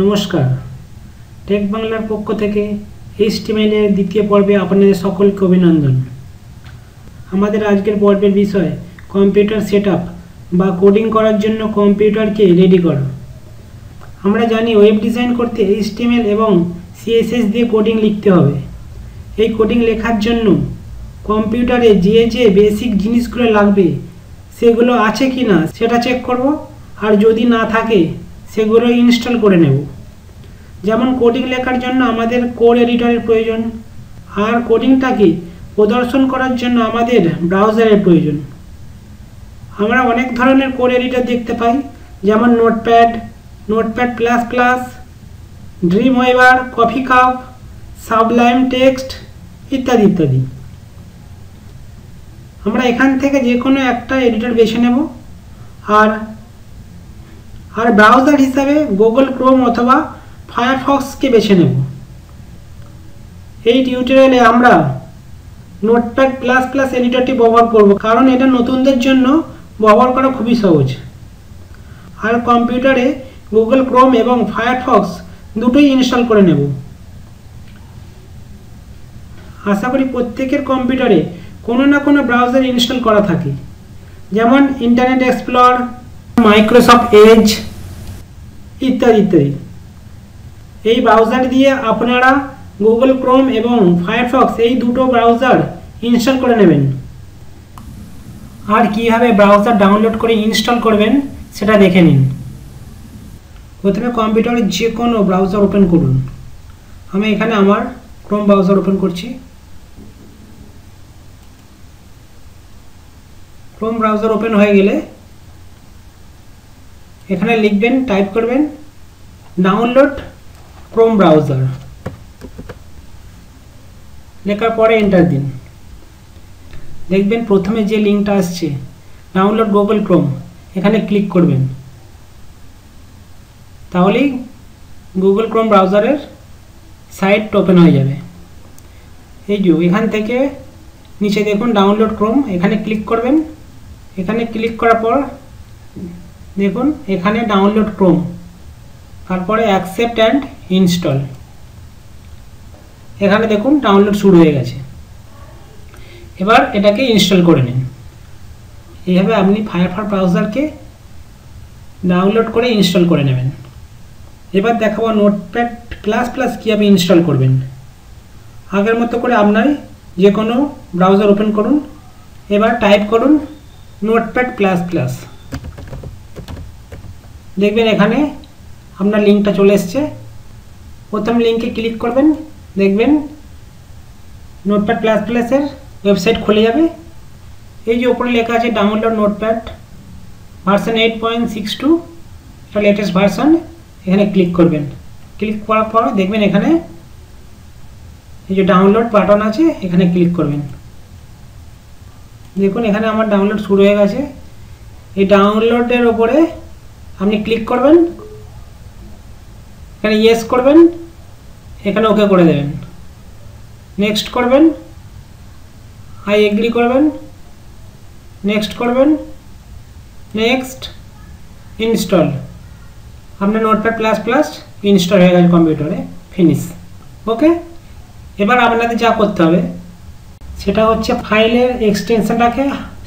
নমস্কার, টেক বাংলার পক্ষ থেকে HTML এর দ্বিতীয় পর্বে আপনাদের সকলকে অভিনন্দন। আমাদের আজকের পর্বের বিষয় কম্পিউটার সেটআপ বা কোডিং করার জন্য কম্পিউটারকে রেডি করা। আমরা জানি ওয়েব ডিজাইন করতে HTML এবং CSS দিয়ে কোডিং লিখতে হবে। এই কোডিং লেখার জন্য কম্পিউটারে যে বেসিক জিনিসগুলো লাগবে সেগুলো আছে কি না সেটা চেক করব, আর যদি না থাকে সেগুলো ইনস্টল করে নেব। যেমন কোডিং লেখার জন্য আমাদের কোড এডিটরের প্রয়োজন, আর কোডিংটাকে প্রদর্শন করার জন্য আমাদের ব্রাউজারের প্রয়োজন। আমরা অনেক ধরনের কোড এডিটর দেখতে পাই, যেমন notepad, notepad plus plus, dreamweaver, coffee cup, sublime text ইত্যাদি ইত্যাদি। আমরা এখান থেকে যে কোনো একটা এডিটর বেছে নেব, আর ব্রাউজার হিসাবে গুগল ক্রোম অথবা ফায়ারফক্সকে বেছে নেব। এই টিউটোরিয়ালে আমরা নোটপ্যাড প্লাস প্লাস এডিটরটি ব্যবহার করব, কারণ এটা নতুনদের জন্য ব্যবহার করা খুবই সহজ। আর কম্পিউটারে গুগল ক্রোম এবং ফায়ারফক্স দুটোই ইনস্টল করে নেব। আশা করি প্রত্যেকের কম্পিউটারে কোনো না কোনো ব্রাউজার ইনস্টল করা থাকে, যেমন ইন্টারনেট এক্সপ্লোরার, মাইক্রোসফট এজ ইত্যাদি ইত্যাদি। এই ব্রাউজার দিয়ে আপনারা গুগল ক্রোম এবং ফায়ারফক্স এই দুটো ব্রাউজার ইনস্টল করে নেবেন। আর কীভাবে ব্রাউজার ডাউনলোড করে ইনস্টল করবেন সেটা দেখে নিন। প্রথমে কম্পিউটারে যে কোনো ব্রাউজার ওপেন করুন। আমি এখানে আমার ক্রোম ব্রাউজার ওপেন করছি। ক্রোম ব্রাউজার ওপেন হয়ে গেলে এখানে লিখবেন, টাইপ করবেন ডাউনলোড ক্রোম ব্রাউজার। লেখার পরে এন্টার দিন। দেখবেন প্রথমে যে লিঙ্কটা আসছে ডাউনলোড গুগল ক্রোম, এখানে ক্লিক করবেন। তাহলেই গুগল ক্রোম ব্রাউজারের সাইট ওপেন হয়ে যাবে। এই যে এখান থেকে নিচে দেখুন ডাউনলোড ক্রোম, এখানে ক্লিক করবেন। এখানে ক্লিক করার পর দেখুন এখানে ডাউনলোড ক্রোম, তারপরে অ্যাকসেপ্ট অ্যান্ড ইনস্টল। এখানে দেখুন ডাউনলোড শুরু হয়ে গেছে। এবার এটাকে ইনস্টল করে নিন। এইভাবে আপনি ফায়ারফক্স ব্রাউজারকে ডাউনলোড করে ইনস্টল করে নেবেন। এবার দেখাবো নোটপ্যাড প্লাস প্লাস কীভাবে ইনস্টল করবেন। আগের মতো করে আপনার যে কোনো ব্রাউজার ওপেন করুন। এবার টাইপ করুন নোটপ্যাড প্লাস প্লাস। দেখবেন এখানে আপনার লিঙ্কটা চলে এসছে। প্রথম লিঙ্কে ক্লিক করবেন, দেখবেন নোটপ্যাড প্লাস প্লাসের ওয়েবসাইট খুলে যাবে। এই যে উপরে লেখা আছে ডাউনলোড নোটপ্যাড ভার্সন 8.62, এটা লেটেস্ট ভার্সন। এখানে ক্লিক করবেন। ক্লিক করার পর দেখবেন এখানে এই যে ডাউনলোড বাটন আছে, এখানে ক্লিক করবেন। দেখুন এখানে আমার ডাউনলোড শুরু হয়ে গেছে। এই ডাউনলোডের ওপরে আপনি ক্লিক করবেন, এখানে ইয়েস করবেন, এখানে ওকে করে দেবেন। নেক্সট করবেন, আই এগ্রি করবেন, নেক্সট করবেন, নেক্সট, ইনস্টল। আপনার নোটপ্যাড প্লাস প্লাস ইনস্টল হয়ে গেছে কম্পিউটারে। ফিনিশ। ওকে, এবার আপনাদের যা করতে হবে সেটা হচ্ছে ফাইলের এক্সটেনশনটাকে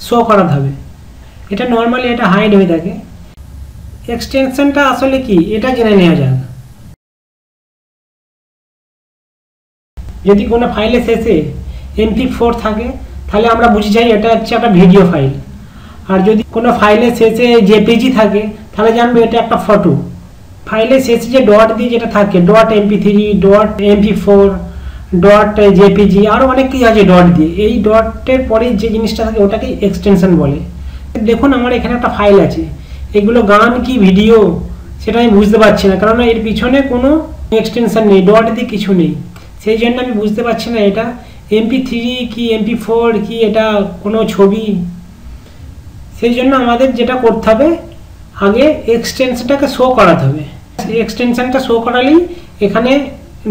শো করাতে হবে। এটা নর্মালি এটা হাইড হয়ে থাকে। এক্সটেনশনটা আসলে কি এটা জেনে নেওয়া যাক। যদি কোনো ফাইলের শেষে MP4 থাকে তাহলে আমরা বুঝে যাই এটা হচ্ছে একটা ভিডিও ফাইল। আর যদি কোনো ফাইলের শেষে JPG থাকে তাহলে জানবো এটা একটা ফটো। ফাইলের শেষে যে ডট দিয়ে যেটা থাকে, .mp3, .mp4, .jpg, আরও অনেক কিছু আছে ডট দিয়ে। এই ডটের পরে যে জিনিসটা থাকে ওটাকে এক্সটেনশন বলে। দেখুন আমার এখানে একটা ফাইল আছে, এগুলো গান কি ভিডিও সেটা আমি বুঝতে পারছি না, কারণ এর পিছনে কোনো এক্সটেনশন নেই, ডট দিয়ে কিছু নেই। সেই জন্য আমি বুঝতে পারছি না এটা MP3 কি MP4 কি এটা কোনো ছবি। সেই জন্য আমাদের যেটা করতে হবে আগে এক্সটেনশনটাকে শো করাতে হবে। এক্সটেনশনটা শো করালেই এখানে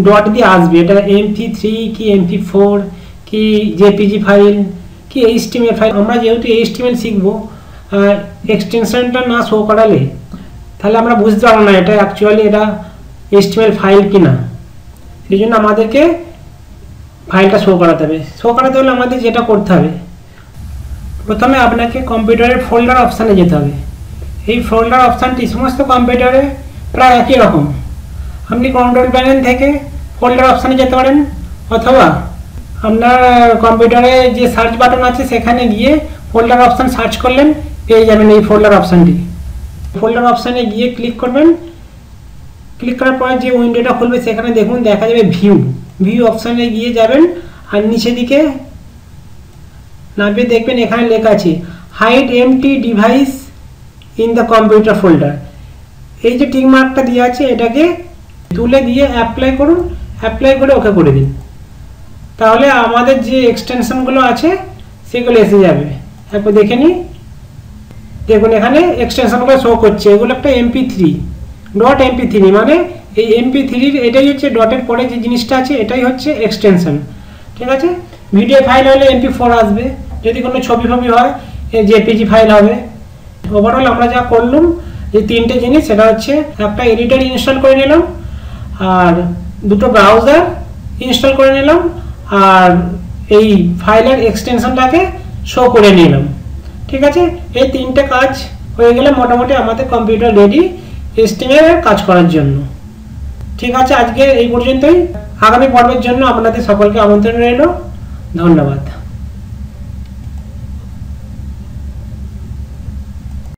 ডট দিয়ে আসবে এটা MP3 কি MP4 কি JPG ফাইল কি HTML ফাইল। আমরা যেহেতু HTML শিখবো, এক্সটেনশনটা না শো করালে তাহলে আমরা বুঝতে পারবো না এটা অ্যাকচুয়ালি এটা HTML ফাইল কিনা। সেই জন্য আমাদেরকে ফাইলটা শো করাতে হবে। শো করাতে হলে আমাদের যেটা করতে হবে, প্রথমে আপনাকে কম্পিউটারের ফোল্ডার অপশানে যেতে হবে। এই ফোল্ডার অপশানটি সমস্ত কম্পিউটারে প্রায় একই রকম। আপনি কন্ট্রোল প্যানেল থেকে ফোল্ডার অপশানে যেতে পারেন, অথবা আপনার কম্পিউটারে যে সার্চ বাটন আছে সেখানে গিয়ে ফোল্ডার অপশান সার্চ করলেন, পেয়ে যাবেন এই ফোল্ডার অপশানটি। ফোল্ডার অপশানে গিয়ে ক্লিক করবেন। ক্লিক করার পর যে উইন্ডোটা খুলবে সেখানে দেখুন দেখা যাবে ভিউ অপশানে গিয়ে যাবেন, আর নিচে দিকে নামিয়ে দেখবেন এখানে লেখা আছে hide empty device in the computer folder. এই যে টিক মার্কটা দিয়ে আছে এটাকে তুলে দিয়ে অ্যাপ্লাই করুন, অ্যাপ্লাই করে ওকে করে দিন। তাহলে আমাদের যে এক্সটেনশনগুলো আছে সেগুলো এসে যাবে। একবার দেখে নিই, দেখুন এখানে এক্সটেনশনগুলো শো করছে। এগুলো একটা MP3 মানে এই MP3 এটাই হচ্ছে ডটের পরে যে জিনিসটা আছে এটাই হচ্ছে এক্সটেনশন। ঠিক আছে, ভিডিও ফাইল হলে MP4 আসবে, যদি কোনো ছবি হয় JPG ফাইল হবে। ওভারঅল আমরা যা করলাম যে তিনটে জিনিস, সেটা হচ্ছে একটা এডিটর ইনস্টল করে নিলাম, আর দুটো ব্রাউজার ইনস্টল করে নিলাম, আর এই ফাইলের এক্সটেনশনটাকে শো করে নিলাম। ঠিক আছে, এই তিনটে কাজ হয়ে গেলে মোটামুটি আমাদের কম্পিউটার রেডি HTML এর কাজ করার জন্য। ঠিক আছে, আজকে এই পর্যন্তই। আগামী পর্বের জন্য আপনাদের সকলকে আমন্ত্রণ রইল। ধন্যবাদ।